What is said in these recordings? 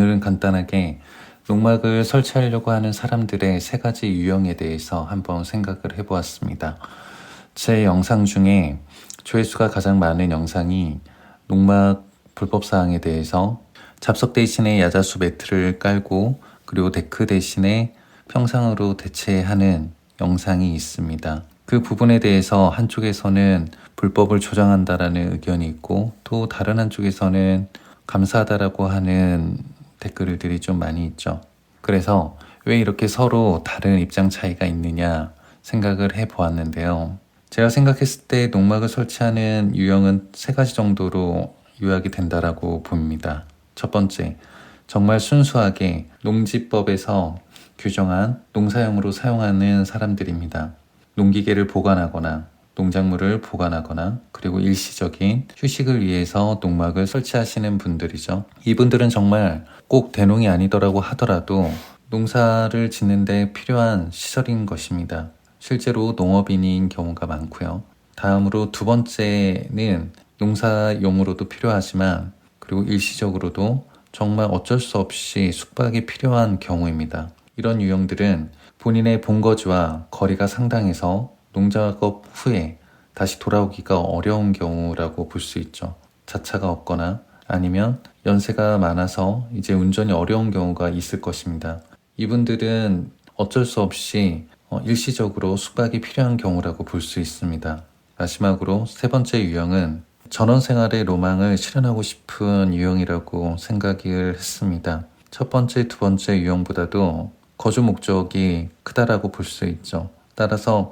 오늘은 간단하게 농막을 설치하려고 하는 사람들의 세 가지 유형에 대해서 한번 생각을 해보았습니다. 제 영상 중에 조회수가 가장 많은 영상이 농막 불법사항에 대해서 잡석 대신에 야자수 매트를 깔고 그리고 데크 대신에 평상으로 대체하는 영상이 있습니다. 그 부분에 대해서 한쪽에서는 불법을 조장한다라는 의견이 있고 또 다른 한쪽에서는 감사하다라고 하는 댓글들이 좀 많이 있죠. 그래서 왜 이렇게 서로 다른 입장 차이가 있느냐 생각을 해보았는데요. 제가 생각했을 때 농막을 설치하는 유형은 세 가지 정도로 요약이 된다라고 봅니다. 첫 번째, 정말 순수하게 농지법에서 규정한 농사용으로 사용하는 사람들입니다. 농기계를 보관하거나 농작물을 보관하거나 그리고 일시적인 휴식을 위해서 농막을 설치하시는 분들이죠. 이분들은 정말 꼭 대농이 아니더라고 하더라도 농사를 짓는데 필요한 시설인 것입니다. 실제로 농업인인 경우가 많고요. 다음으로 두 번째는 농사용으로도 필요하지만 그리고 일시적으로도 정말 어쩔 수 없이 숙박이 필요한 경우입니다. 이런 유형들은 본인의 본거지와 거리가 상당해서 농작업 후에 다시 돌아오기가 어려운 경우라고 볼 수 있죠. 자차가 없거나 아니면 연세가 많아서 이제 운전이 어려운 경우가 있을 것입니다. 이분들은 어쩔 수 없이 일시적으로 숙박이 필요한 경우라고 볼 수 있습니다. 마지막으로 세 번째 유형은 전원생활의 로망을 실현하고 싶은 유형이라고 생각을 했습니다. 첫 번째, 두 번째 유형보다도 거주 목적이 크다라고 볼 수 있죠. 따라서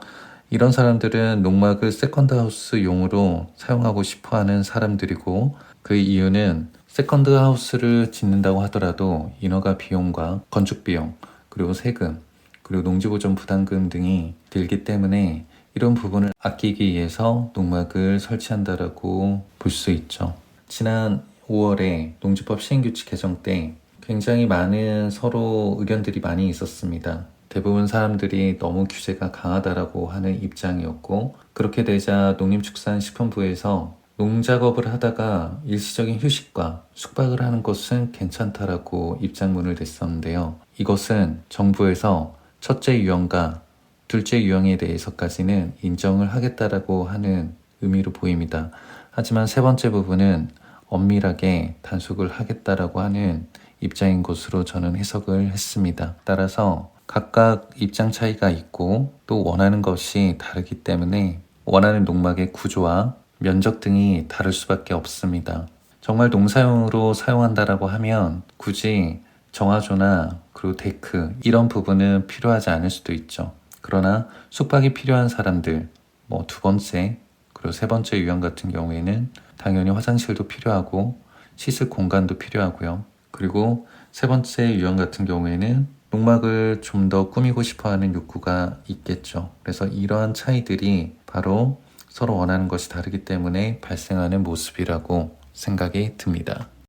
이런 사람들은 농막을 세컨드하우스용으로 사용하고 싶어하는 사람들이고 그 이유는 세컨드하우스를 짓는다고 하더라도 인허가 비용과 건축 비용 그리고 세금 그리고 농지보전 부담금 등이 들기 때문에 이런 부분을 아끼기 위해서 농막을 설치한다라고 볼 수 있죠. 지난 5월에 농지법 시행규칙 개정 때 굉장히 많은 서로 의견들이 많이 있었습니다. 대부분 사람들이 너무 규제가 강하다라고 하는 입장이었고 그렇게 되자 농림축산식품부에서 농작업을 하다가 일시적인 휴식과 숙박을 하는 것은 괜찮다라고 입장문을 냈었는데요. 이것은 정부에서 첫째 유형과 둘째 유형에 대해서까지는 인정을 하겠다라고 하는 의미로 보입니다. 하지만 세 번째 부분은 엄밀하게 단속을 하겠다라고 하는 입장인 것으로 저는 해석을 했습니다. 따라서 각각 입장 차이가 있고 또 원하는 것이 다르기 때문에 원하는 농막의 구조와 면적 등이 다를 수밖에 없습니다. 정말 농사용으로 사용한다라고 하면 굳이 정화조나 그리고 데크 이런 부분은 필요하지 않을 수도 있죠. 그러나 숙박이 필요한 사람들, 두 번째 그리고 세 번째 유형 같은 경우에는 당연히 화장실도 필요하고 씻을 공간도 필요하고요. 그리고 세 번째 유형 같은 경우에는 농막을 좀 더 꾸미고 싶어하는 욕구가 있겠죠. 그래서 이러한 차이들이 바로 서로 원하는 것이 다르기 때문에 발생하는 모습이라고 생각이 듭니다.